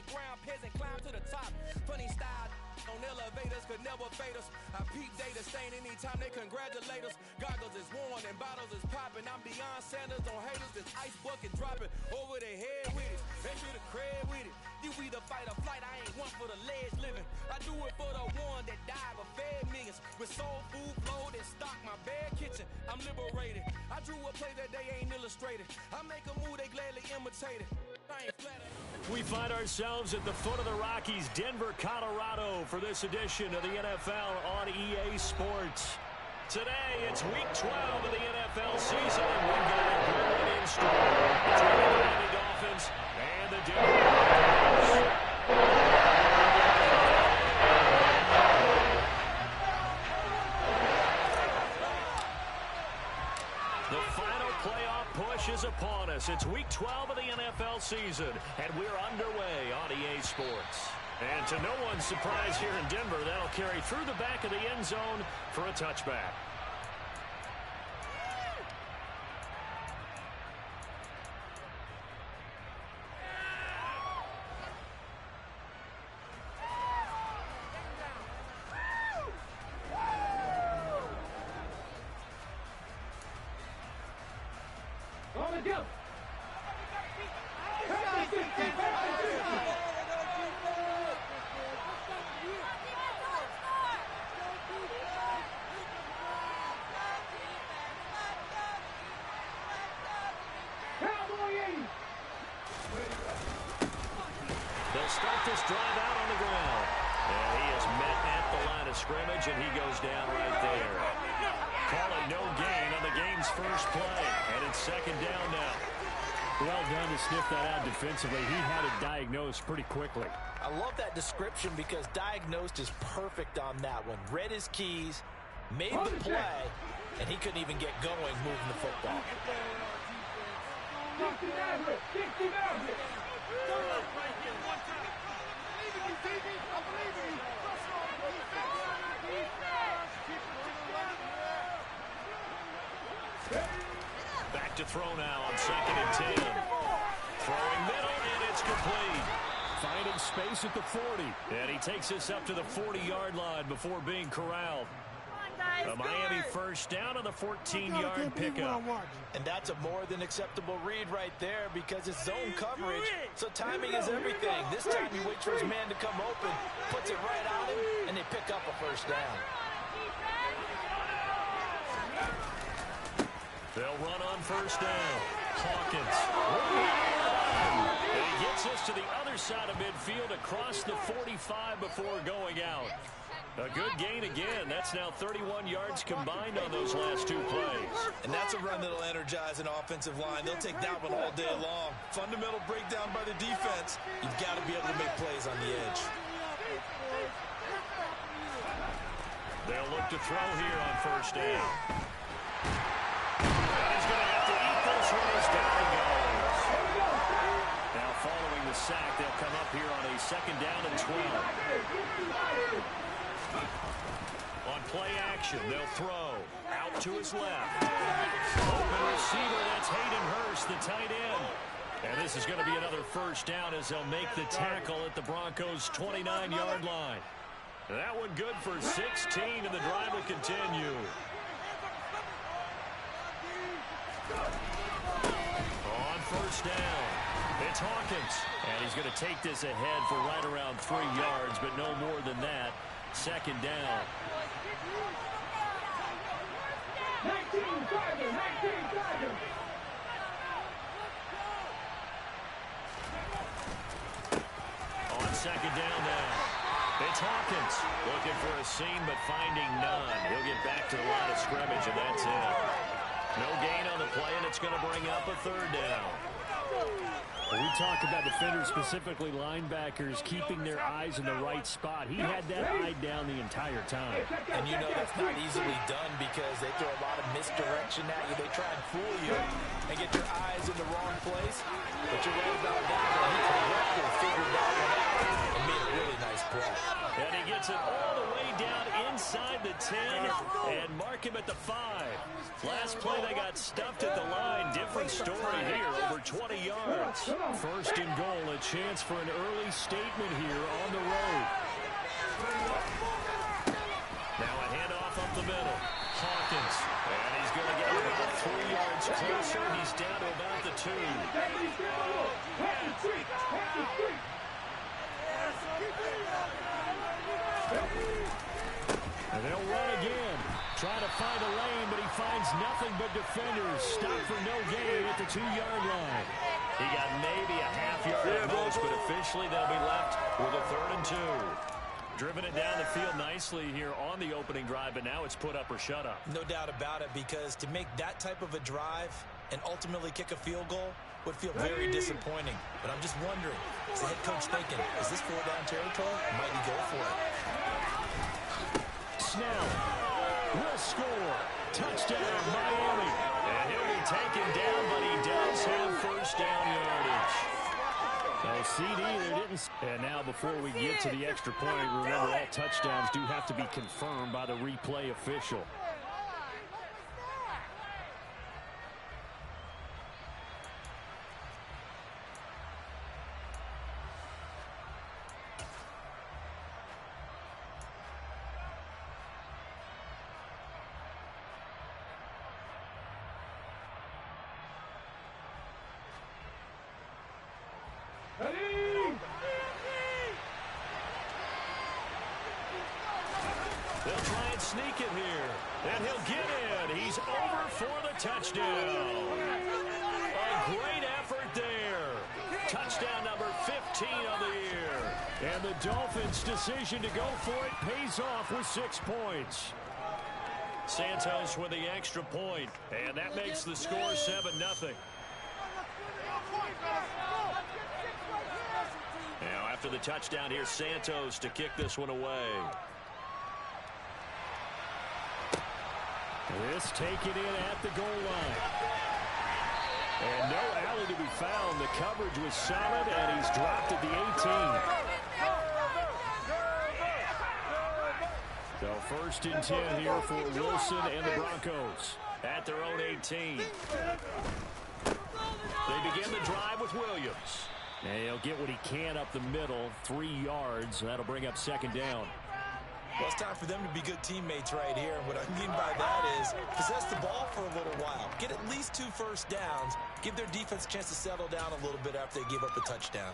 underground peasant climb to the top. Funny style on elevators could never fade us. I peep data stain anytime they congratulate us. Goggles is worn and bottles is popping. I'm Deion Sanders on haters. This ice bucket dropping over their head with it. Enter the crib with it. You either fight or flight. I ain't one for the ledge living. I do it for the one that died but fed millions. With soul food flowed and stock my bare kitchen. I'm liberated. I drew a play that they ain't illustrated. I make a move they gladly imitate it. I ain't flattered. We find ourselves at the foot of the Rockies, Denver, Colorado, for this edition of the NFL on EA Sports. Today, it's Week 12 of the NFL season, and we've got a good in store between the Miami Dolphins and the Denver Broncos. The final playoff push is upon us. It's Week 12 of the NFL season, and we're underway on EA Sports. And to no one's surprise here in Denver, that'll carry through the back of the end zone for a touchback. They'll start this drive out on the ground. And he is met at the line of scrimmage, and he goes down right there. Call it no gain on the game's first play. And it's second down now. Well done to sniff that out defensively. He had it diagnosed pretty quickly. I love that description because diagnosed is perfect on that one. Read his keys, made the play, and he couldn't even get going moving the football. Back to throw now on 2nd and 10. Throwing middle, and it's complete. Finding space at the 40. And he takes us up to the 40-yard line before being corralled. A Miami first down on the 14-yard pickup. And that's a more than acceptable read right there because it's zone coverage, so timing is everything. This time he waits for his man to come open, puts it right on him, and they pick up a first down. They'll run on first down. Hawkins. And he gets us to the other side of midfield across the 45 before going out. A good gain again. That's now 31 yards combined on those last two plays. And that's a run that'll energize an offensive line. They'll take that one all day long. Fundamental breakdown by the defense. You've got to be able to make plays on the edge. They'll look to throw here on first down. And he's going to have to eat those runs. Down he goes. Now following the sack, they'll come up here on a 2nd down and 12. On play action, they'll throw out to his left. Open receiver, that's Hayden Hurst, the tight end. And this is going to be another first down as they'll make the tackle at the Broncos' 29-yard line. That one good for 16, and the drive will continue. On first down, it's Hawkins. And he's going to take this ahead for right around 3 yards, but no more than that. 2nd down. On 2nd down now. It's Hawkins looking for a seam but finding none. He'll get back to the line of scrimmage, and that's it. No gain on the play, and it's going to bring up a 3rd down. We talk about defenders, specifically linebackers, keeping their eyes in the right spot. He had that eye down the entire time. And you know that's not easily done because they throw a lot of misdirection at you. They try and fool you and get your eyes in the wrong place. But you're right about that. And he correctly figured that one out and made a really nice play. And he gets it all the way down inside inside the 10 and mark him at the 5. Last play, they got stuffed at the line. Different story here, over 20 yards. First and goal, a chance for an early statement here on the road. Now a handoff up the middle. Hawkins, and he's going to get about 3 yards closer. He's down to about the 2. And they'll run again. Trying to find a lane, but he finds nothing but defenders. Stop for no gain at the 2-yard line. He got maybe a half-yard at most, but officially they'll be left with a 3rd and 2. Driven it down the field nicely here on the opening drive, but now it's put up or shut up. No doubt about it, because to make that type of a drive and ultimately kick a field goal would feel very disappointing. But I'm just wondering, is the head coach thinking, is this 4-down territory? Might he go for it? Snell will score. Touchdown, Miami. And he'll be taken down, but he does have first down yardage. No CD there didn't. And now before we get to the extra point, remember all touchdowns do have to be confirmed by the replay official. They'll try and sneak it here. And he'll get in. He's over for the touchdown. A great effort there. Touchdown number 15 on the year. And the Dolphins' decision to go for it pays off with 6 points. Santos with the extra point. And that makes the score 7-0. Now after the touchdown, here's Santos to kick this one away. This taken in at the goal line. And no alley to be found. The coverage was solid, and he's dropped at the 18. So 1st and 10 here for Wilson and the Broncos at their own 18. They begin the drive with Williams. And he'll get what he can up the middle, 3 yards. That'll bring up 2nd down. Well, it's time for them to be good teammates right here. And what I mean by that is possess the ball for a little while. Get at least 2 first downs. Give their defense a chance to settle down a little bit after they give up a touchdown.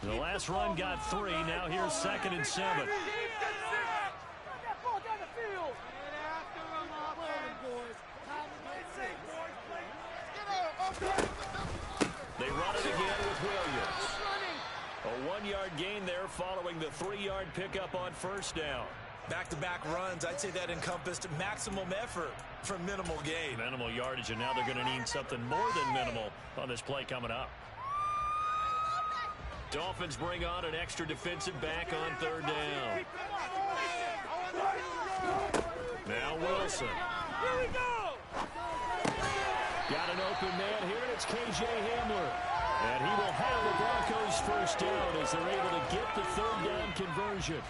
The last run got 3. Now here's 2nd and 7. They run it again with Williams. A 1-yard gain there following the 3-yard pickup on 1st down. Back-to-back runs, I'd say that encompassed maximum effort for minimal gain. Minimal yardage, and now they're going to need something more than minimal on this play coming up. Dolphins bring on an extra defensive back on 3rd down. Now Wilson. Here we go! Got an open man here, and it's K.J. Hamler. And he will have the Broncos first down as they're able to get the 3rd down conversion.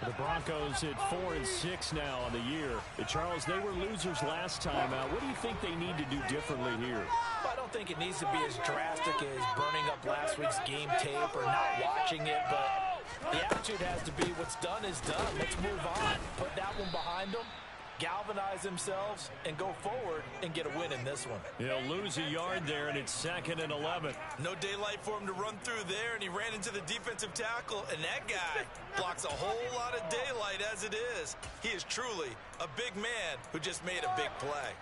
The Broncos at 4-6 now on the year. Charles, they were losers last time out. What do you think they need to do differently here? I don't think it needs to be as drastic as burning up last week's game tape or not watching it, but the attitude has to be what's done is done. Let's move on. Put that one behind them, galvanize themselves, and go forward and get a win in this one. He'll lose a yard there, and it's 2nd and 11. No daylight for him to run through there, and he ran into the defensive tackle, and that guy blocks a whole lot of daylight as it is. He is truly a big man who just made a big play.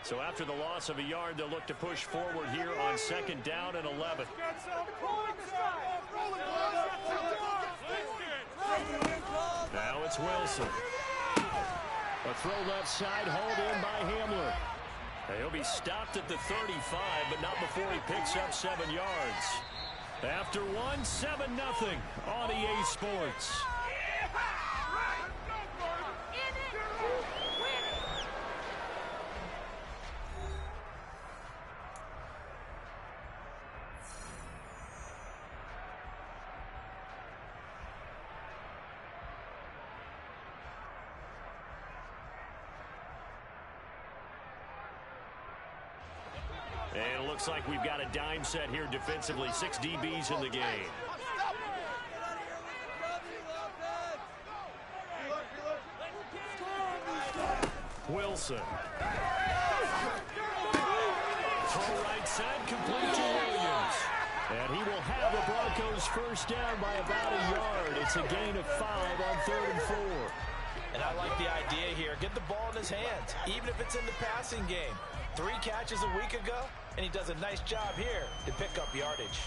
So after the loss of a yard, they'll look to push forward here on 2nd down and 11. Now it's Wilson. A throw left side, hauled in by Hamler. He'll be stopped at the 35, but not before he picks up 7 yards. After one, 7-0 on EA Sports. And it looks like we've got a dime set here defensively. 6 DBs in the game. Wilson. Throw right side, complete to Williams. And he will have the Broncos first down by about a yard. It's a gain of 5 on 3rd and 4. And I like the idea here. Get the ball in his hands, even if it's in the passing game. 3 catches a week ago, and he does a nice job here to pick up yardage.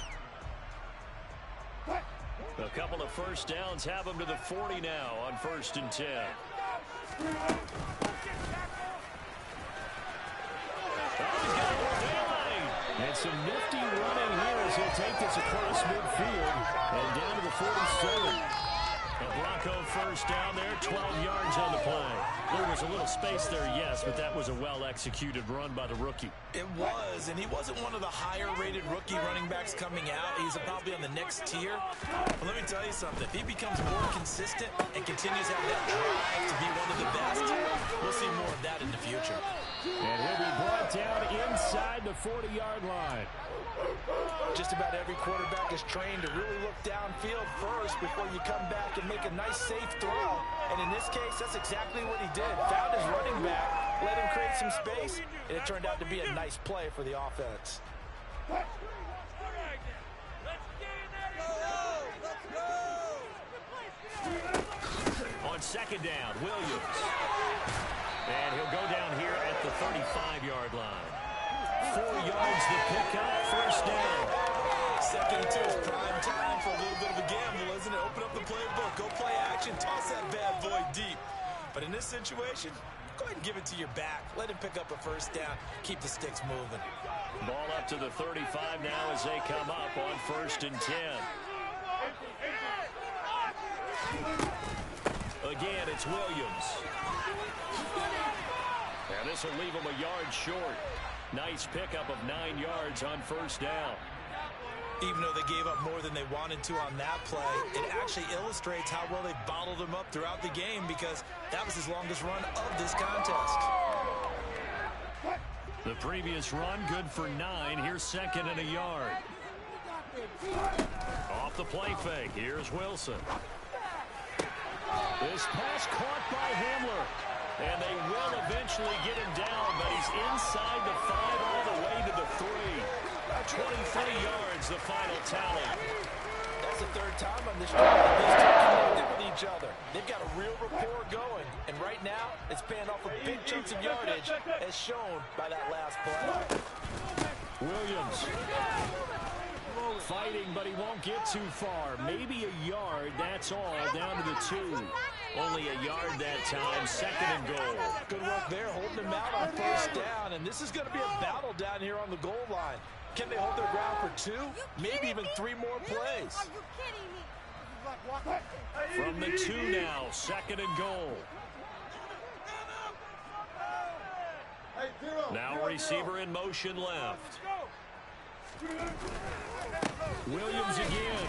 A couple of first downs have him to the 40 now on 1st and 10. And some nifty running here as he'll take this across midfield and down to the 47. A Bronco first down there, 12 yards on the play. There was a little space there, yes, but that was a well-executed run by the rookie. It was, and he wasn't one of the higher-rated rookie running backs coming out. He's probably on the next tier. But let me tell you something. If he becomes more consistent and continues to have that drive to be one of the best, we'll see more of that in the future. And he'll be brought down inside the 40-yard line. Just about every quarterback is trained to really look downfield first before you come back and make a nice, safe throw. And in this case, that's exactly what he did. Found his running back, let him create some space, and it turned out to be a nice play for the offense. On 2nd down, Williams. And he'll go down here at the 35-yard line. 4 yards to pick up, first down. 2nd and 2 is prime time for a little bit of a gamble, isn't it? Open up the playbook, go play action, toss that bad boy deep. But in this situation, go ahead and give it to your back. Let him pick up a first down, keep the sticks moving. Ball up to the 35 now as they come up on 1st and 10. Again, it's Williams. And this will leave him a yard short. Nice pickup of 9 yards on first down. Even though they gave up more than they wanted to on that play, it actually illustrates how well they bottled him up throughout the game because that was his longest run of this contest. The previous run, good for 9. Here's 2nd and a yard. Off the play fake. Here's Wilson. This pass caught by Hamler. And they will eventually get him down, but he's inside the 5 all the way to the 3. 23 yards, the final tally. That's the 3rd time on this drive that these two connected with each other. They've got a real rapport going, and right now it's paying off with big chunks of yardage, as shown by that last play. Williams fighting, but he won't get too far. Maybe a yard, that's all, down to the 2. Only a yard that time, 2nd and goal. Good work there, holding them out on first down, and this is going to be a battle down here on the goal line. Can they hold their ground for 2, maybe even 3 more plays? Are you kidding me? From the 2 now, 2nd and goal. Now receiver in motion left. Williams again.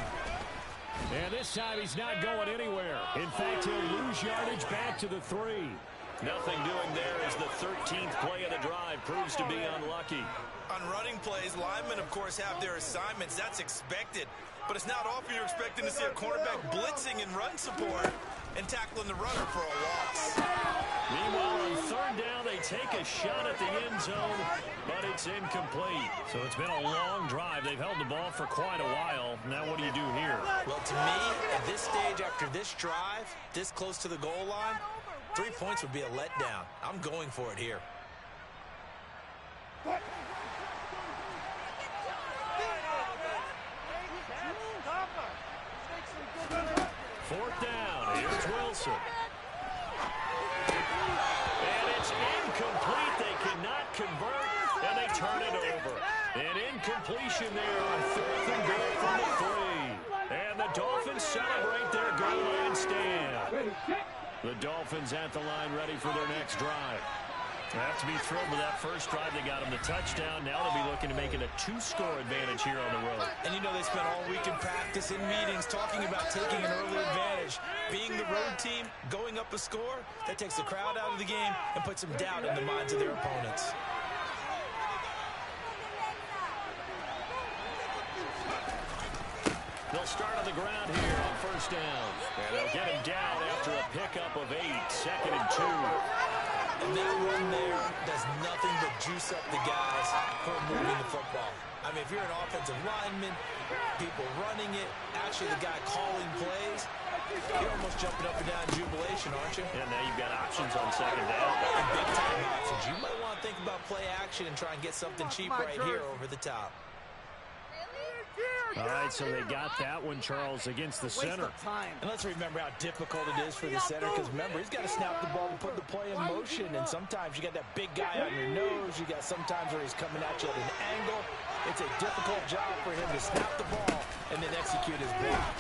And this time he's not going anywhere. In fact, he'll lose yardage back to the 3. Nothing doing there as the 13th play of the drive proves to be unlucky. On running plays, linemen, of course, have their assignments. That's expected. But it's not often you're expecting to see a cornerback blitzing in run support and tackling the runner for a loss. Meanwhile, on 3rd down, they take a shot at the end zone, but it's incomplete. So it's been a long drive. They've held the ball for quite a while. Now what do you do here? Well, to me, at this stage after this drive, this close to the goal line, 3 points would be a letdown. I'm going for it here. 4th down. Here's Wilson. And it's incomplete. They cannot convert. Incompletion there on 4th and goal from the 3. And the Dolphins celebrate their goal line stand. The Dolphins at the line ready for their next drive. They have to be thrilled with that first drive. They got them the touchdown. Now they'll be looking to make it a 2-score advantage here on the road. And you know they spent all week in practice, in meetings, talking about taking an early advantage. Being the road team, going up a score, that takes the crowd out of the game and puts some doubt in the minds of their opponents. They'll start on the ground here on first down. And they'll get him down after a pickup of 8, 2nd and 2. And that run there does nothing but juice up the guys who are moving the football. I mean, if you're an offensive lineman, people running it, actually the guy calling plays, you're almost jumping up and down in jubilation, aren't you? And now you've got options on second down. And big-time options. You might want to think about play action and try and get something cheap right here over the top. All right, so they got that one, Charles, against the center. And let's remember how difficult it is for the center, because remember, he's got to snap the ball and put the play in motion, and sometimes you got that big guy on your nose. You got sometimes where he's coming at you at an angle. It's a difficult job for him to snap the ball and then execute his block.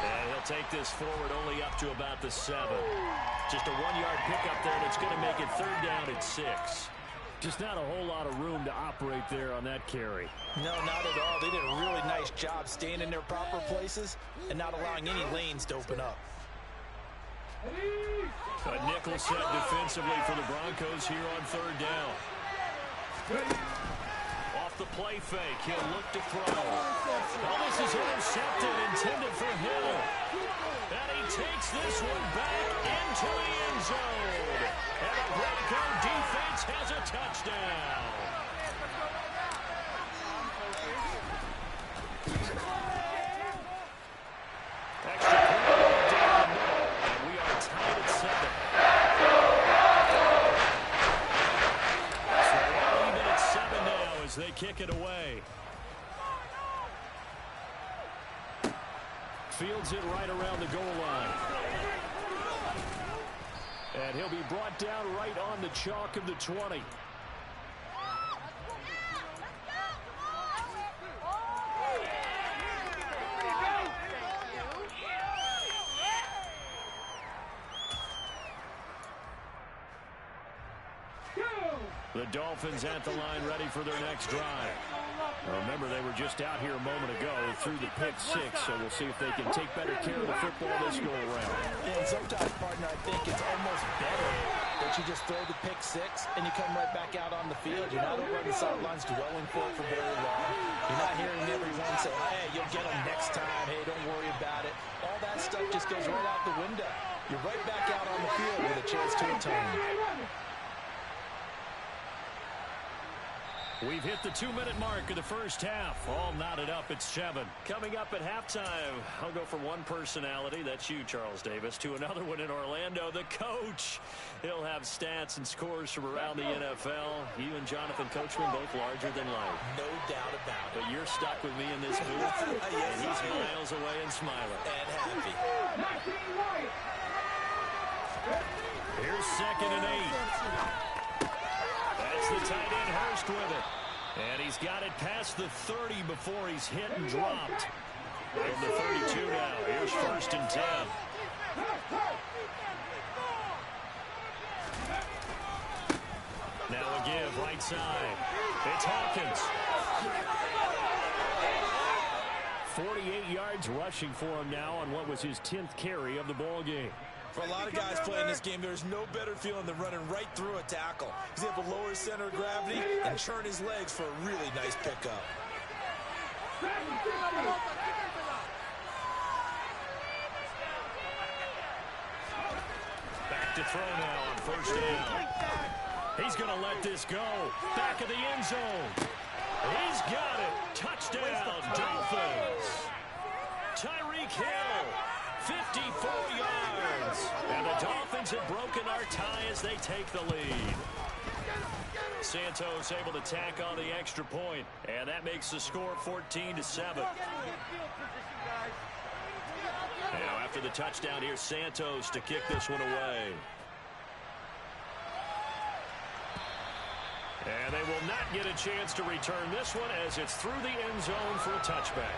And he'll take this forward only up to about the 7. Just a 1-yard pickup there that's going to make it 3rd down at 6. Just not a whole lot of room to operate there on that carry. No, not at all. They did a really nice job staying in their proper places and not allowing any lanes to open up. A nickel set defensively for the Broncos here on 3rd down. Off the play fake, he'll look to throw. Oh, this is intercepted, intended for Hill. And he takes this one back into the end zone. And the Bronco defense has a touchdown. Extra point down the middle, and we are tied at 7. So even at 7 now as they kick it away. Fields it right around the goal line. And he'll be brought down right on the chalk of the 20. The Dolphins at the line ready for their next drive. Now remember, they were just out here a moment ago through the pick 6, so we'll see if they can take better care of the football this go around. And sometimes, partner, I think it's almost better that you just throw the pick 6 and you come right back out on the field. You're not over on the sidelines dwelling for it for very long. You're not hearing everyone say, hey, you'll get them next time. Hey, don't worry about it. All that stuff just goes right out the window. You're right back out on the field with a chance to atone. We've hit the 2-minute mark of the first half. All knotted up at 7. Coming up at halftime, I'll go from one personality, that's you, Charles Davis, to another one in Orlando, the coach. He'll have stats and scores from around the NFL. You and Jonathan Coachman both larger than life. No doubt about it. But you're stuck with me in this booth, and he's miles away and smiling. And happy. Here's 2nd and 8. That's the tight end Hurst with it. And he's got it past the 30 before he's hit and dropped. From the 32 now. Here's 1st and 10. Now a give right side. It's Hawkins. 48 yards rushing for him now on what was his 10th carry of the ball game. For a lot of guys playing this game, there's no better feeling than running right through a tackle. He's able to lower his center of gravity and churn his legs for a really nice pickup. Back to throw now on 1st down. He's going to let this go. Back of the end zone. He's got it. Touchdown, Dolphins. Tyreek Hill. 54 yards. And the Dolphins have broken our tie as they take the lead. Santos able to tack on the extra point, and that makes the score 14-7. Now after the touchdown, here's Santos to kick this one away. And they will not not get a chance to return this one as it's through the end zone for a touchback.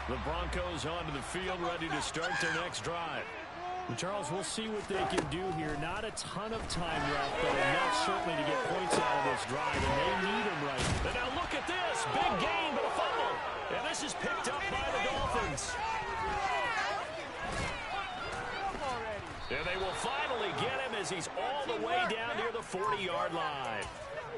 The Broncos onto the field, ready to start their next drive. Well, Charles, we'll see what they can do here. Not a ton of time left, but enough certainly to get points out of this drive, and they need them right. And now look at this. Big gain, but a fumble. And this is picked up by the Dolphins. And they will finally get him as he's all the way down near the 40-yard line.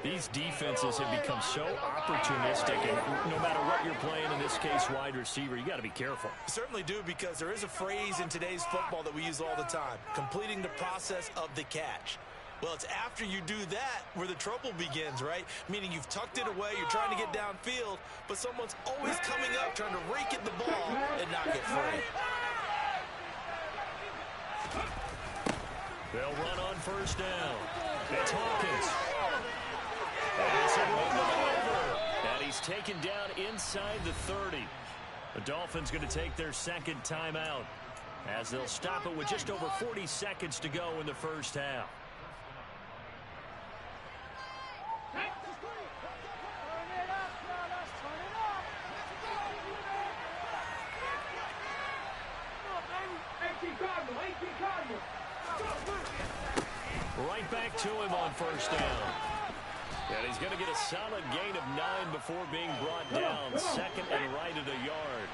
These defenses have become so opportunistic, and no matter what you're playing, in this case wide receiver, you got to be careful. Certainly do, because there is a phrase in today's football that we use all the time, completing the process of the catch. Well, it's after you do that where the trouble begins, right? Meaning you've tucked it away, you're trying to get downfield, but someone's always coming up trying to rake at the ball and not get free. They'll run on first down. It's Hawkins. And he's taken down inside the 30. The Dolphins going to take their second timeout as they'll stop it with just over 40 seconds to go in the first half. Right back to him on first down. And he's going to get a solid gain of 9 before being brought down. Second and right at a yard.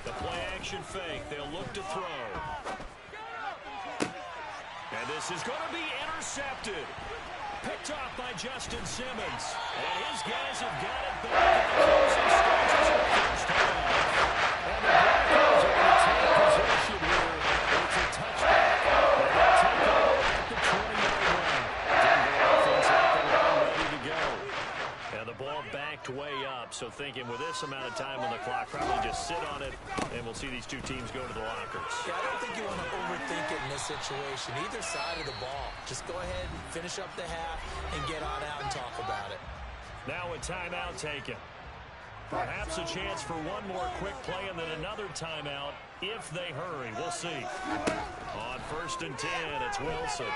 The play action fake. They'll look to throw. And this is going to be intercepted. Picked off by Justin Simmons. And his guys have got it back at the closing stages of the first half. And the Broncos are going to take possession here. It's a touchback. And they'll take over at the 20-yard line. Denver offense at the line ready to go. And the ball backed way up. So thinking with this amount of time on the clock, probably just sit on it, and we'll see these two teams go to the lockers. Yeah, I don't think you want to overthink it in this situation. Either side of the ball. Just go ahead and finish up the half and get on out and talk about it. Now a timeout taken. Perhaps a chance for one more quick play and then another timeout if they hurry. We'll see. On first and 10, it's Wilson.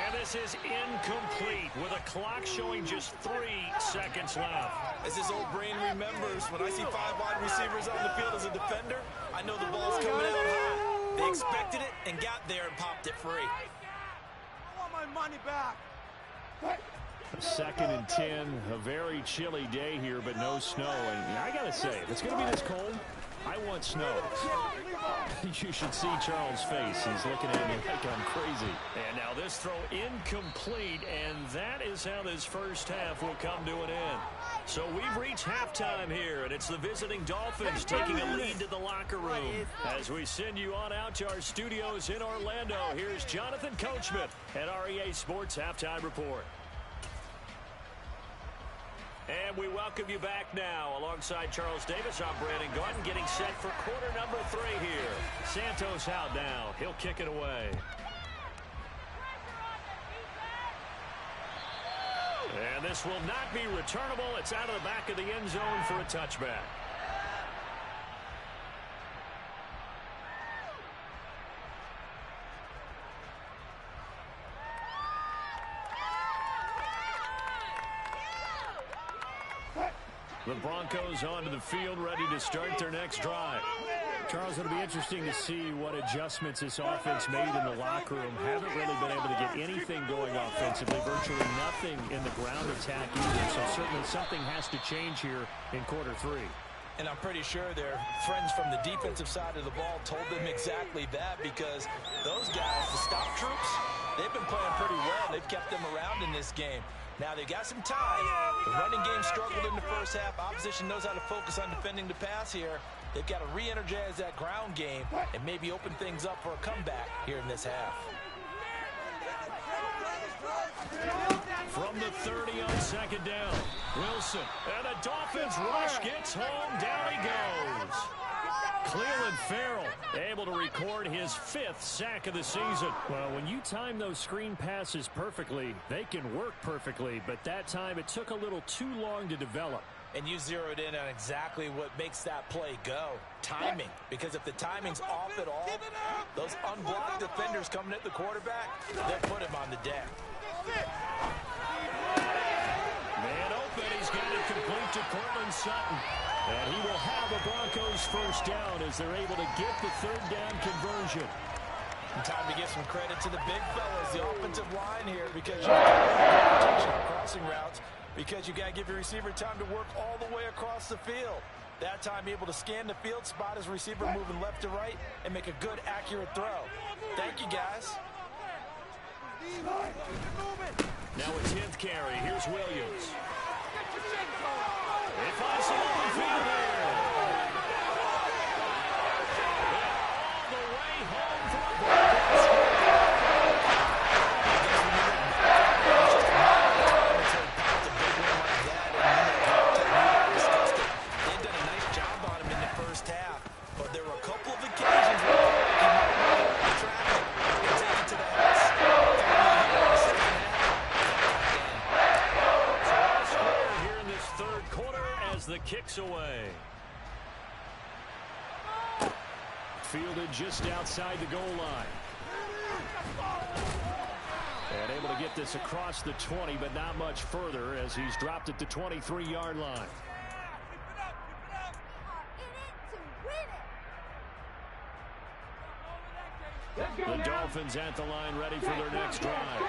And this is incomplete with a clock showing just 3 seconds left. As his old brain remembers, when I see 5 wide receivers on the field as a defender, I know the ball's coming out high. They expected it and got there and popped it free. I want my money back. Second and 10, a very chilly day here, but no snow. And I got to say, if it's going to be this cold, I want snow. You should see Charles' face. He's looking at me like I'm crazy. And now this throw incomplete, and that is how this first half will come to an end. So we've reached halftime here, and it's the visiting Dolphins taking a lead to the locker room. As we send you on out to our studios in Orlando, here's Jonathan Coachman at REA Sports Halftime Report. And we welcome you back now. Alongside Charles Davis, I'm Brandon Gaudin, getting set for quarter number 3 here. Santos out now. He'll kick it away. And this will not be returnable. It's out of the back of the end zone for a touchback. The Broncos onto the field, ready to start their next drive. Charles, it'll be interesting to see what adjustments this offense made in the locker room. Haven't really been able to get anything going offensively, virtually nothing in the ground attack either. So certainly something has to change here in quarter 3. And I'm pretty sure their friends from the defensive side of the ball told them exactly that, because those guys, the stop troops, they've been playing pretty well. They've kept them around in this game. Now they've got some time. The running game struggled in the first half. Opposition knows how to focus on defending the pass here. They've got to re-energize that ground game and maybe open things up for a comeback here in this half. From the 30 on second down, Wilson. And the Dolphins rush gets home. Down he goes. Clelin Ferrell able to record his 5th sack of the season. Well, when you time those screen passes perfectly, they can work perfectly, but that time it took a little too long to develop. And you zeroed in on exactly what makes that play go. Timing. Because if the timing's off at all, those unblocked defenders coming at the quarterback, they'll put him on the deck. Man open. He's got it complete to Courtland Sutton. And he will have a Broncos first down as they're able to get the 3rd down conversion. And time to give some credit to the big fellas, the offensive line here, because you got protection on crossing routes, because you got to give your receiver time to work all the way across the field. That time able to scan the field, spot his receiver moving left to right, and make a good, accurate throw. Thank you, guys. Now a 10th carry. Here's Williams. He finds some open field there. All the way home for the Broncos. They've done a nice job on him in the first half, but there were a couple of occasions where he might run into traffic and take it to the house. The kicks away. Fielded just outside the goal line. And able to get this across the 20, but not much further as he's dropped at the 23-yard line. The Dolphins at the line ready for their next drive.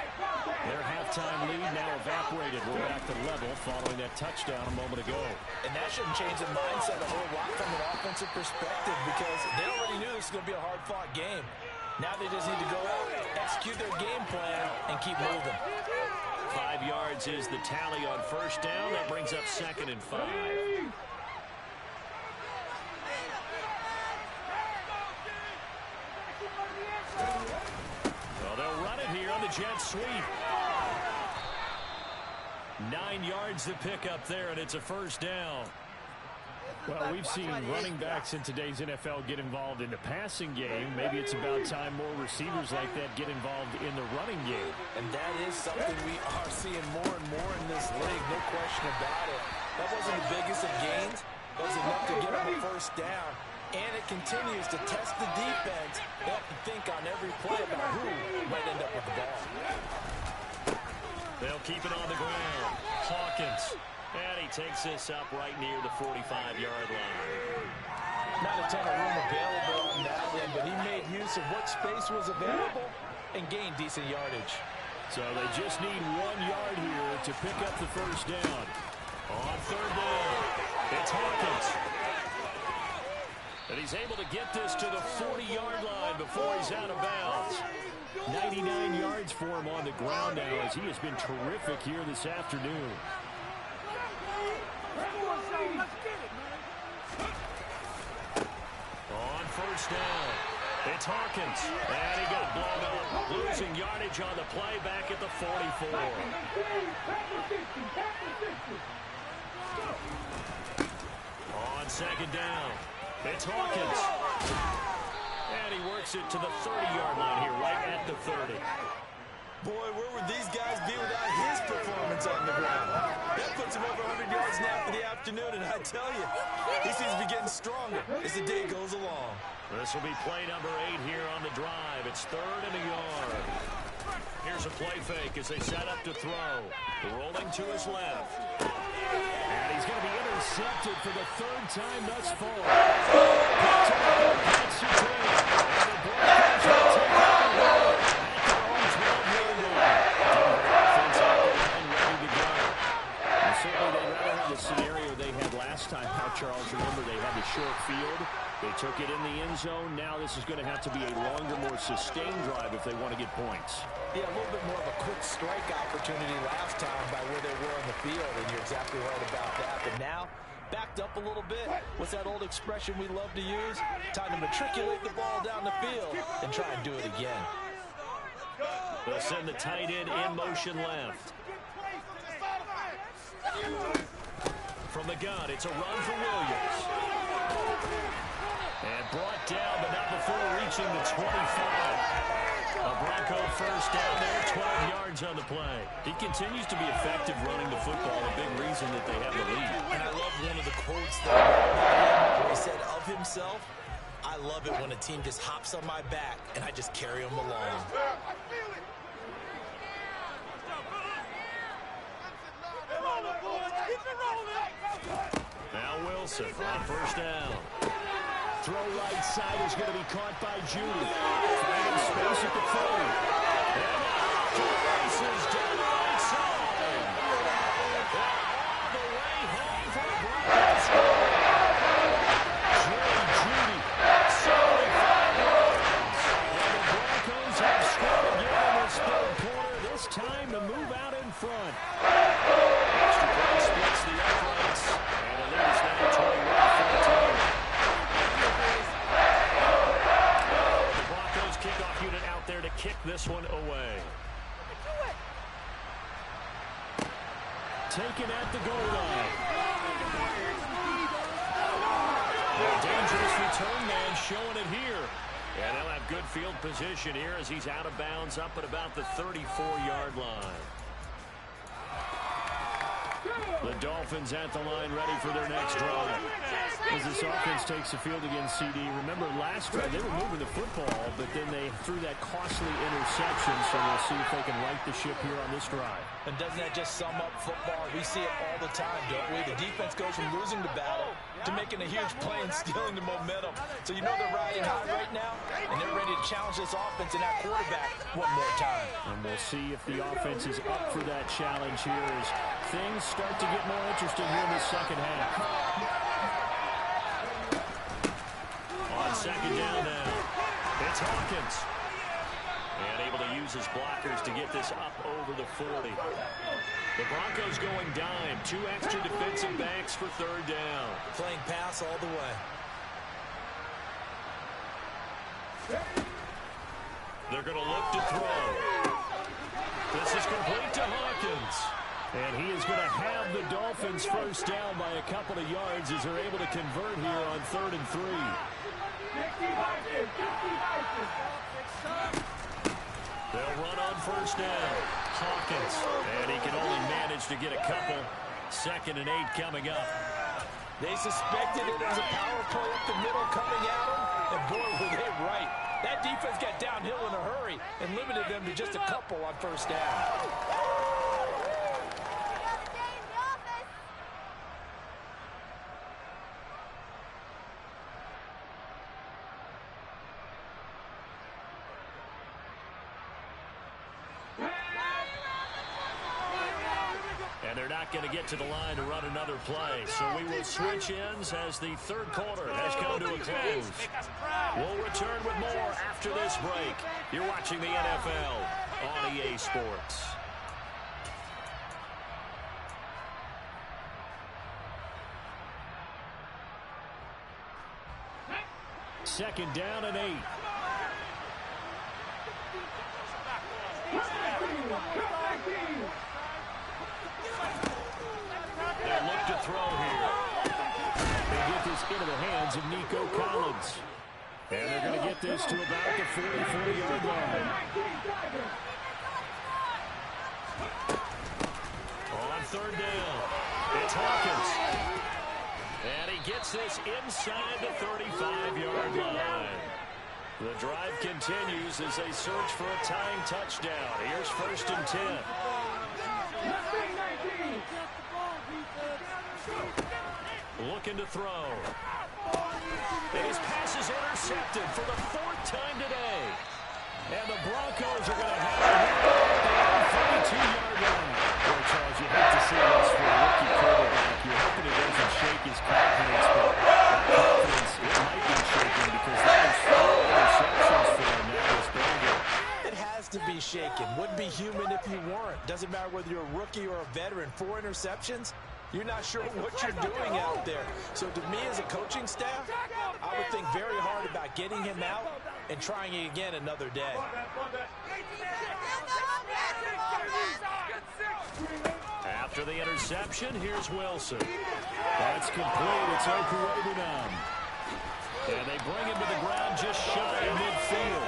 Their halftime lead now evaporated. We're back to level following that touchdown a moment ago. And that shouldn't change the mindset a whole lot from an offensive perspective because they already knew this was going to be a hard-fought game. Now they just need to go out, execute their game plan, and keep moving. 5 yards is the tally on first down. That brings up 2nd and 5. Well, they'll run it here on the jet sweep. 9 yards to pick up there, and it's a first down. Well, we've seen running backs in today's NFL get involved in the passing game. Maybe it's about time more receivers like that get involved in the running game. And that is something we are seeing more and more in this league, no question about it. That wasn't the biggest of gains. That was enough to get them a first down. And it continues to test the defense. They have to think on every play about who might end up with the ball. They'll keep it on the ground. Hawkins. And he takes this up right near the 45-yard line. Not a ton of room available on that one, but he made use of what space was available and gained decent yardage. So they just need 1 yard here to pick up the first down. On 3rd down, it's Hawkins. And he's able to get this to the 40-yard line before he's out of bounds. 99 yards for him on the ground now as he has been terrific here this afternoon. On first down, it's Hawkins. And he got blown up, losing yardage on the play back at the 44. On 2nd down, it's Hawkins. And he works it to the 30-yard line here, right at the 30. Boy, where would these guys be without his performance on the ground? That puts him over 100 yards now for the afternoon, and I tell you, he seems to be getting stronger as the day goes along. This will be play number 8 here on the drive. It's 3rd and a yard. Here's a play fake as they set up to throw. Rolling to his left. And he's going to be intercepted for the 3rd time thus far. Charles, remember they had the short field. They took it in the end zone. Now this is going to have to be a longer, more sustained drive if they want to get points. Yeah, a little bit more of a quick strike opportunity last time by where they were on the field, and you're exactly right about that. But now, backed up a little bit. What's that old expression we love to use? Time to matriculate the ball down the field and try and do it again. They'll send the tight end in motion left. From the gun, it's a run for Williams. And approaching the 25. A Bronco first down there, 12 yards on the play. He continues to be effective running the football, a big reason that they have the lead. And I love one of the quotes that he said of himself, I love it when a team just hops on my back and I just carry them along. Now Wilson on first down. Throw right side is going to be caught by Judy. Finding space at the 30. And off to the races down the right side. All the way home for the Broncos. Judy, 75 yards. And the Broncos have scored again in this third quarter. This time to move out in front. Extra point splits the uprights. And the lead is now 21-14. Kickoff unit out there to kick this one away. Taken at the goal line. A dangerous return man showing it here. And they'll have good field position here as he's out of bounds up at about the 34-yard line. The Dolphins at the line ready for their next drive. As this offense takes the field against CD, remember last drive they were moving the football, but then they threw that costly interception, so we'll see if they can right the ship here on this drive. And doesn't that just sum up football? We see it all the time, don't we? The defense goes from losing the battle to making a huge play and stealing the momentum. So you know they're riding high right now, and they're ready to challenge this offense and that quarterback one more time. And we'll see if the offense is up for that challenge here as things start to get more interesting here in the second half. On second down now, it's Hawkins. And able to use his blockers to get this up over the 40. The Broncos going dime. 2 extra defensive backs for third down. Playing pass all the way. They're going to look to throw. This is complete to Hawkins. And he is going to have the Dolphins first down by a couple of yards as they're able to convert here on 3rd and 3. They'll run on first down. Hawkins. And he can only manage to get a couple. 2nd and 8 coming up. They suspected it as a power play up the middle coming at them. And boy, were they right. That defense got downhill in a hurry and limited them to just a couple on first down. Going to get to the line to run another play. So we will switch ends as the third quarter has come to a close. We'll return with more after this break. You're watching the NFL on EA Sports. Second down and 8. They'll look to throw here. They get this into the hands of Nico Collins. And they're going to get this to about the 40-yard line. On third down, it's Hawkins. And he gets this inside the 35-yard line. The drive continues as they search for a tying touchdown. Here's 1st and 10. Looking to throw. And his pass is intercepted for the 4th time today. And the Broncos are going to have it here at the 32-yard line. Well, Charles, you hate to see this for a rookie quarterback. You're hoping it doesn't shake his confidence, but that confidence, it might be shaken because that was 4 interceptions for him now this Bengals. It has to be shaken. Wouldn't be human if you weren't. Doesn't matter whether you're a rookie or a veteran. 4 interceptions. You're not sure what you're doing out there. So to me as a coaching staff, I would think very hard about getting him out and trying it again another day. After the interception, here's Wilson. That's complete. It's Okuwebunam. And they bring him to the ground just shy of midfield.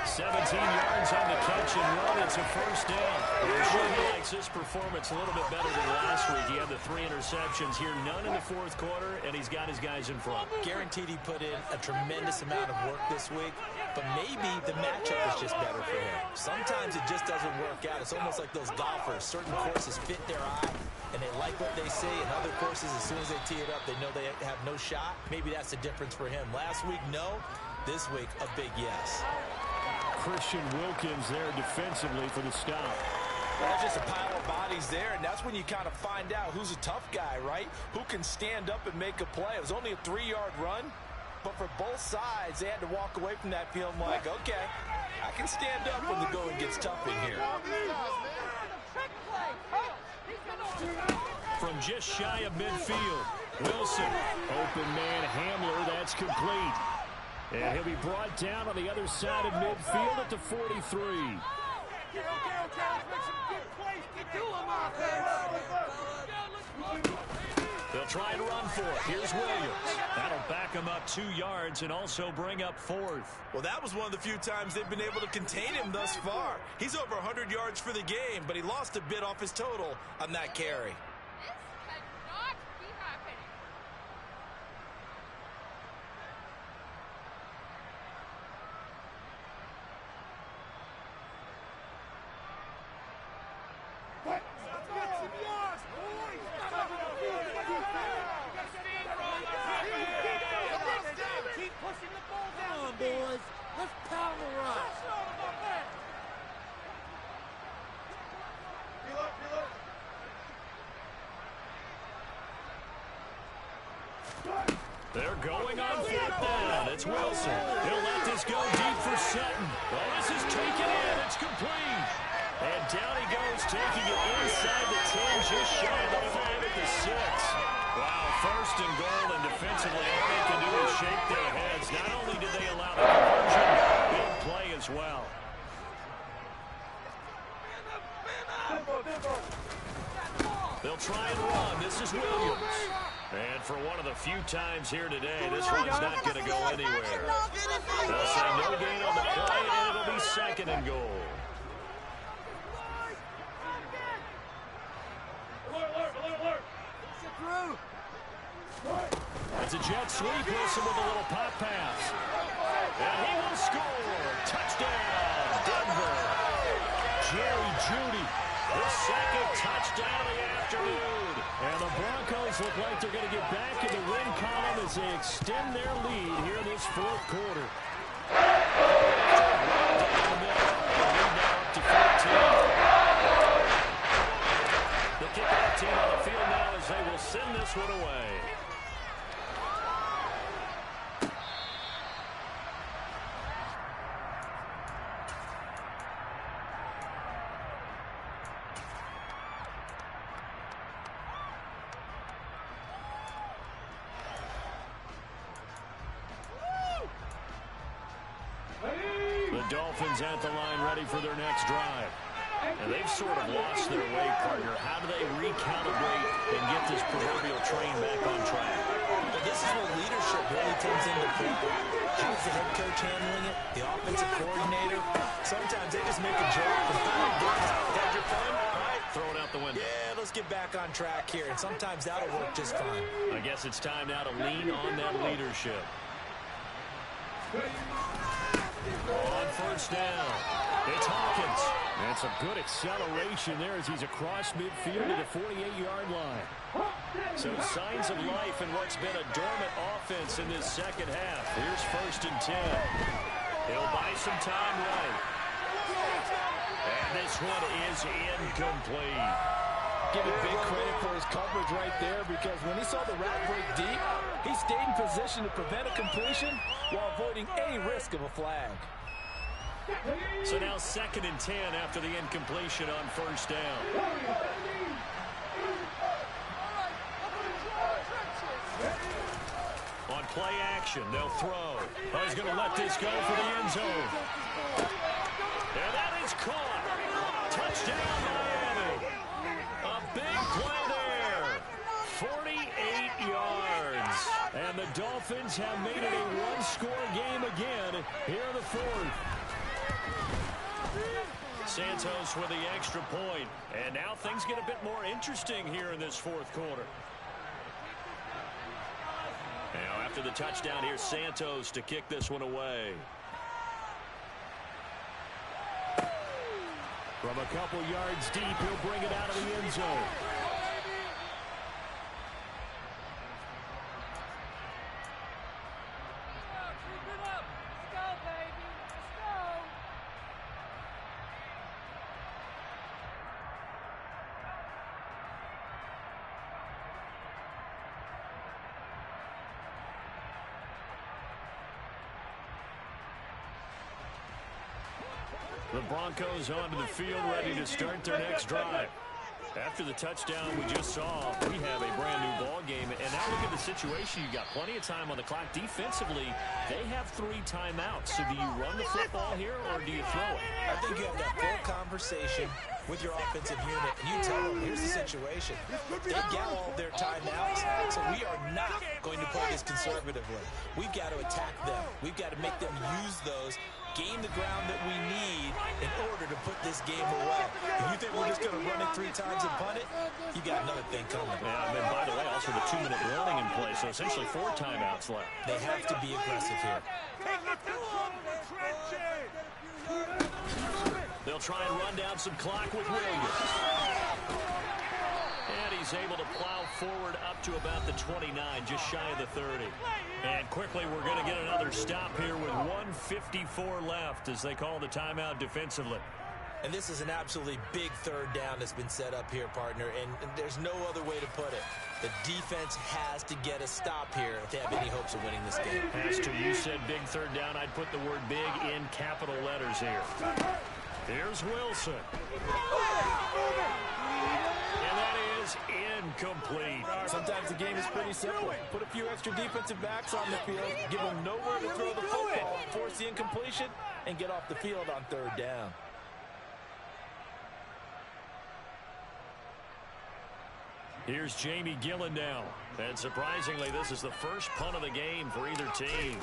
17 yards on the catch and run. It's a first down. I'm sure he likes his performance a little bit better than last week. He had the 3 interceptions here, none in the fourth quarter, and he's got his guys in front. Guaranteed he put in a tremendous amount of work this week, but maybe the matchup is just better for him. Sometimes it just doesn't work out. It's almost like those golfers. Certain courses fit their eye, and they like what they see. And other courses, as soon as they tee it up, they know they have no shot. Maybe that's the difference for him. Last week, no. This week, a big yes. Christian Wilkins there defensively for the stop. Well, there's just a pile of bodies there, and that's when you kind of find out who's a tough guy, right? Who can stand up and make a play. It was only a 3-yard run, but for both sides, they had to walk away from that feeling like, okay, I can stand up when the going gets tough in here. From just shy of midfield, Wilson. Open man Hamler, that's complete. And he'll be brought down on the other side of midfield at the 43. They'll try and run for it. Here's Williams. That'll back him up 2 yards and also bring up 4th. Well, that was one of the few times they've been able to contain him thus far. He's over 100 yards for the game, but he lost a bit off his total on that carry. They're going on 4th down. It's Wilson. He'll let this go deep for Sutton. Well, this is taken in. It's complete. And down he goes, taking it inside the 10, just shy of the 5 at the 6. Wow, 1st and goal, and defensively all they can do is shake their heads. Not only did they allow the conversion, big play as well. They'll try and run. This is Williams. And for one of the few times here today, this one's not going to go anywhere. They'll say no gain on the play, and it'll be 2nd and goal. It's a jet sweep. Wilson with a little pop pass. And he will score. Touchdown, Denver. Jerry Jeudy, the 2nd touchdown of the afternoon. And the Broncos look like they're going to get back in the win column as they extend their lead here in this 4th quarter. Down the middle. The lead now up to 14. The kickoff team on the field now as they will send this one away. Dolphins at the line ready for their next drive. And they've sort of lost their way, partner. How do they recalibrate and get this proverbial train back on track? Well, this is where leadership really comes into play. How's the head coach handling it? The offensive coordinator? Sometimes they just make a joke and had your fun? All right, throw it out the window. Yeah, let's get back on track here. And sometimes that'll work just fine. I guess it's time now to lean on that leadership. On 1st down, it's Hawkins. And some good acceleration there as he's across midfield to the 48-yard line. So signs of life in what's been a dormant offense in this 2nd half. Here's 1st and 10. He'll buy some time right. And this one is incomplete. Give him big credit for his coverage right there, because when he saw the route break deep, he stayed in position to prevent a completion while avoiding any risk of a flag. So now 2nd and 10 after the incompletion on 1st down. On play action, they'll throw. Oh, he's going to let this go for the end zone. And that is caught. Touchdown, Miami. A big play there. 48 yards. And the Dolphins Dolphins have made it a one-score game again here in the fourth. Santos with the extra point. And now things get a bit more interesting here in this fourth quarter. Now after the touchdown, here's Santos to kick this one away. From a couple yards deep, he'll bring it out of the end zone. The Broncos onto the field, ready to start their next drive. After the touchdown we just saw, we have a brand new ball game. And now look at the situation. You got plenty of time on the clock. Defensively, they have 3 timeouts. So do you run the football here or do you throw it? I think you have that full conversation with your offensive unit, and you tell them, here's the situation. They got all their timeouts, so we are not going to play this conservatively. We've got to attack them. We've got to make them use those, gain the ground that we need in order to put this game away. If you think we're just going to run it 3 times and punt it, you got another thing coming. Yeah, and by the way, also the 2-minute warning in place, so essentially 4 timeouts left. They have to be aggressive here. They'll try and run down some clock with Williams. And he's able to plow forward up to about the 29, just shy of the 30. And quickly, we're going to get another stop here with 1:54 left as they call the timeout defensively. And this is an absolutely big third down that's been set up here, partner, and there's no other way to put it. The defense has to get a stop here if they have any hopes of winning this game. Pastor, you said big third down. I'd put the word big in capital letters here. Here's Wilson. And that is incomplete. Sometimes the game is pretty simple. Put a few extra defensive backs on the field, give them nowhere to throw the football, force the incompletion, and get off the field on third down. Here's Jamie Gillen now. And surprisingly, this is the first punt of the game for either team.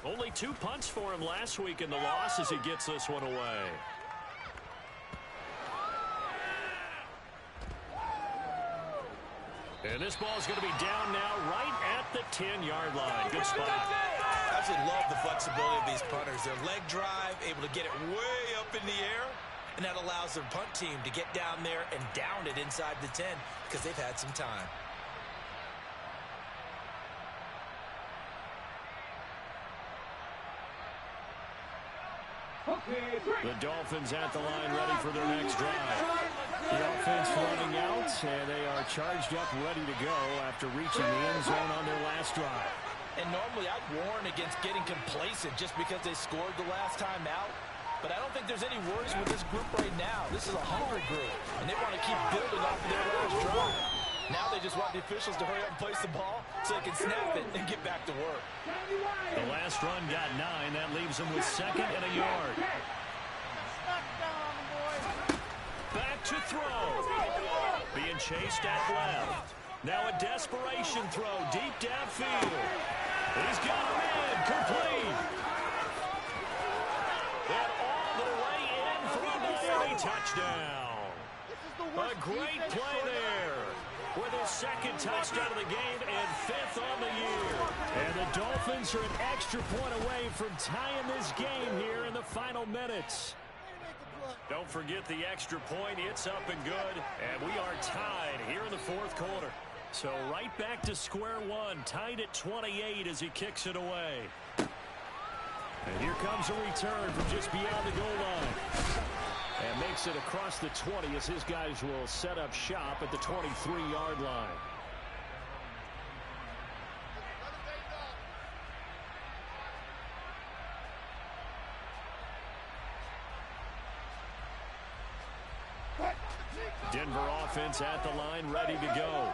Only 2 punts for him last week in the loss as he gets this one away. And this ball is going to be down now right at the 10-yard line. Good spot. I absolutely love the flexibility of these punters. Their leg drive, able to get it way up in the air, and that allows their punt team to get down there and down it inside the 10 because they've had some time. The Dolphins at the line, ready for their next drive. The offense running out, and they are charged up, ready to go after reaching the end zone on their last drive. And normally I'd warn against getting complacent just because they scored the last time out. But I don't think there's any worries with this group right now. This is a hungry group, and they want to keep building off of their last drive. Now they just want the officials to hurry up and place the ball so they can snap it and get back to work. The last run got 9. That leaves them with 2nd and a yard. Back to throw. Being chased out left. Now a desperation throw deep downfield. He's got him in. Complete. And all the way in for a Miami touchdown. A great play there. With his 2nd touchdown of the game and 5th on the year. And the Dolphins are an extra point away from tying this game here in the final minutes. Don't forget the extra point. It's up and good. And we are tied here in the 4th quarter. So right back to square one. Tied at 28 as he kicks it away. And here comes a return from just beyond the goal line. And makes it across the 20 as his guys will set up shop at the 23-yard line. Denver offense at the line, ready to go.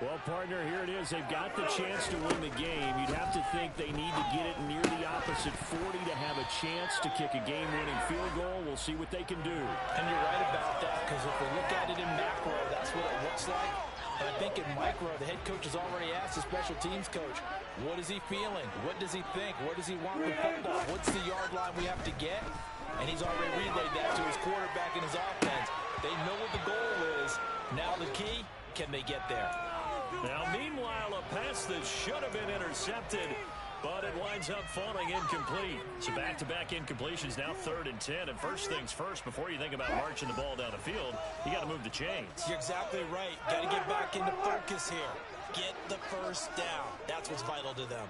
Well, partner, here it is. They've got the chance to win the game. You'd have to think they need to get it near the opposite 40 to have a chance to kick a game-winning field goal. We'll see what they can do. And you're right about that, because if we look at it in macro, that's what it looks like. And I think in micro, the head coach has already asked the special teams coach, what is he feeling? What does he think? Where does he want the football? What's the yard line we have to get? And he's already relayed that to his quarterback and his offense. They know what the goal is. Now the key, can they get there? Now, meanwhile, a pass that should have been intercepted, but it winds up falling incomplete. So back-to-back incompletions, now 3rd and 10. And first things first, before you think about marching the ball down the field, you got to move the chains. You're exactly right. Got to get back into focus here. Get the first down. That's what's vital to them.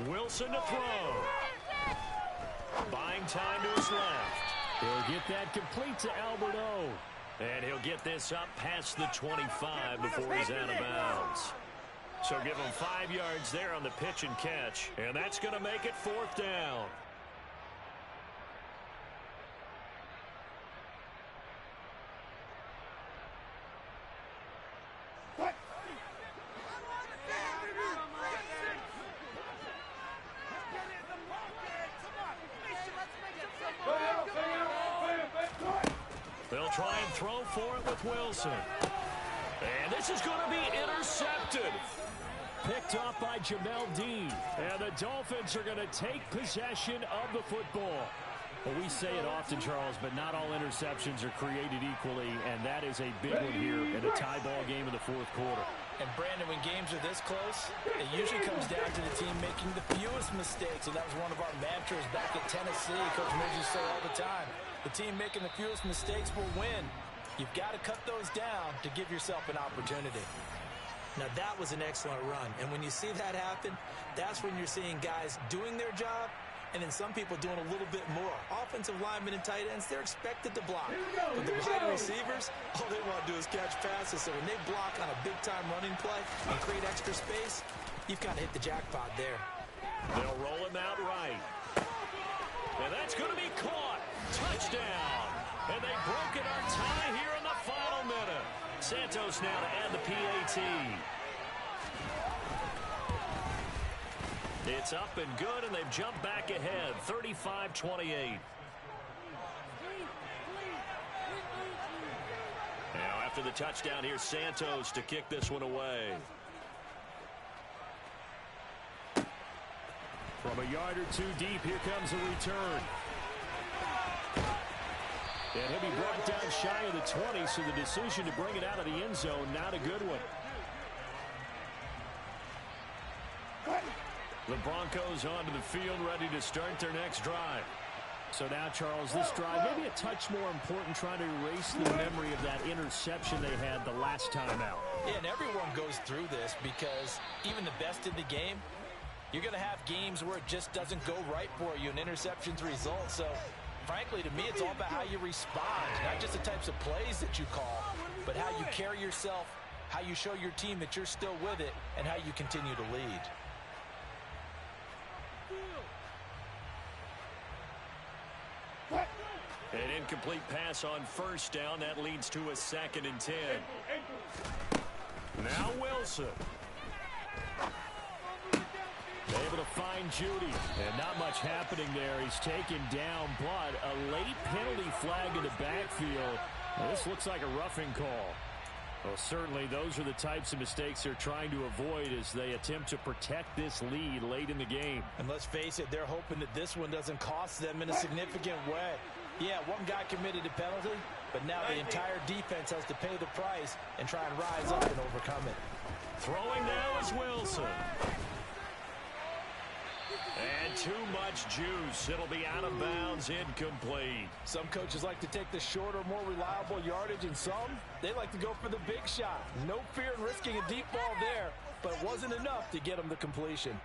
Wilson to throw. Buying time to his left. He'll get that complete to Albert O. And he'll get this up past the 25 before he's out of bounds. So give him 5 yards there on the pitch and catch. And that's going to make it 4th down. They'll try and throw for it with Wilson. And this is going to be intercepted. Picked off by Jamel Dean. And the Dolphins are going to take possession of the football. Well, we say it often, Charles, but not all interceptions are created equally, and that is a big one here in a tie ball game in the 4th quarter. And, Brandon, when games are this close, it usually comes down to the team making the fewest mistakes, and that was one of our mantras back at Tennessee. Coach Mills used to say all the time, the team making the fewest mistakes will win. You've got to cut those down to give yourself an opportunity. Now, that was an excellent run, and when you see that happen, that's when you're seeing guys doing their job, and then some people doing a little bit more. Offensive linemen and tight ends, they're expected to block. But the wide receivers, all they want to do is catch passes. So when they block on a big-time running play and create extra space, you've got to hit the jackpot there. They'll roll him out right. And that's going to be caught. Touchdown. And they've broken our tie here in the final minute. Santos now to add the PAT. It's up and good, and they've jumped back ahead, 35-28. Now, after the touchdown, here's Santos to kick this one away. From a yard or 2 deep, here comes a return. And he'll be brought down shy of the 20, so the decision to bring it out of the end zone, not a good one. The Broncos onto the field, ready to start their next drive. So now, Charles, this drive maybe a touch more important, trying to erase the memory of that interception they had the last time out. Yeah, and everyone goes through this because even the best in the game, you're going to have games where it just doesn't go right for you, and interceptions result. So, frankly, to me, it's all about how you respond, not just the types of plays that you call, but how you carry yourself, how you show your team that you're still with it, and how you continue to lead. An incomplete pass on first down. That leads to a 2nd and 10. Now Wilson. Able to find Judy. And not much happening there. He's taken down, but a late penalty flag in the backfield. Well, this looks like a roughing call. Well, certainly those are the types of mistakes they're trying to avoid as they attempt to protect this lead late in the game. And let's face it, they're hoping that this one doesn't cost them in a significant way. Yeah, one guy committed a penalty, but now the entire defense has to pay the price and try and rise up and overcome it. Throwing now is Wilson. And too much juice. It'll be out of bounds, incomplete. Some coaches like to take the shorter, more reliable yardage, and some, they like to go for the big shot. No fear in risking a deep ball there, but it wasn't enough to get them the completion.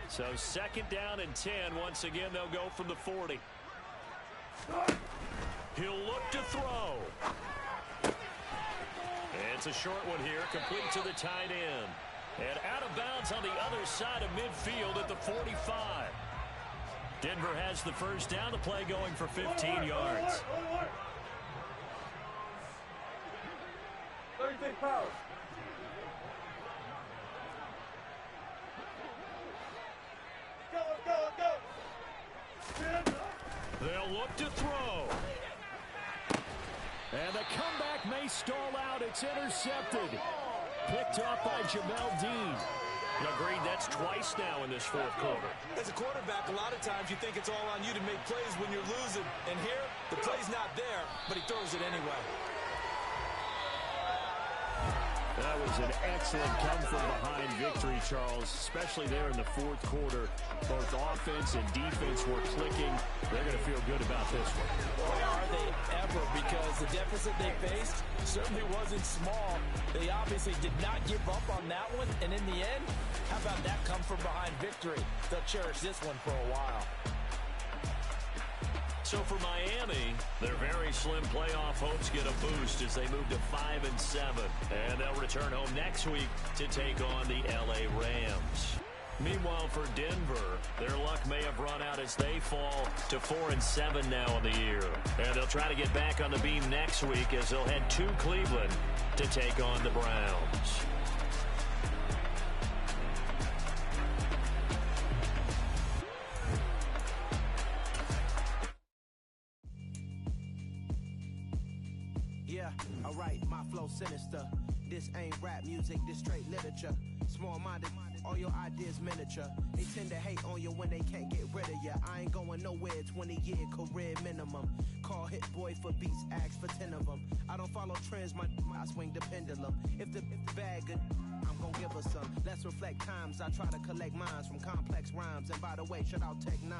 So 2nd down and 10. Once again, they'll go from the 40. He'll look to throw. It's a short one here, complete to the tight end. And out of bounds on the other side of midfield at the 45. Denver has the first down, the play going for 15 yards. 36 power. Go, go, go. look to throw. And the comeback may stall out. It's intercepted. Picked off by Jamel Dean. Agreed, that's twice now in this fourth quarter. As a quarterback, a lot of times you think it's all on you to make plays when you're losing. And here, the play's not there, but he throws it anyway. That was an excellent come-from-behind victory, Charles, especially there in the fourth quarter. Both offense and defense were clicking. They're going to feel good about this one. Boy, are they ever, because the deficit they faced certainly wasn't small. They obviously did not give up on that one, and in the end, how about that come-from-behind victory? They'll cherish this one for a while. So for Miami, their very slim playoff hopes get a boost as they move to 5-7. And they'll return home next week to take on the LA Rams. Meanwhile, for Denver, their luck may have run out as they fall to 4-7 now in the year. And they'll try to get back on the beam next week as they'll head to Cleveland to take on the Browns. Alright, my flow sinister. This ain't rap music, this straight literature. Small-minded, all your ideas miniature. They tend to hate on you when they can't get rid of you. I ain't going nowhere, 20-year career minimum. Call Hit Boy for beats, ask for 10 of them. I don't follow trends, I swing the pendulum. If the bag good, I'm gon' give her some. Let's reflect times, I try to collect minds from complex rhymes. And by the way, shout out Tech 9.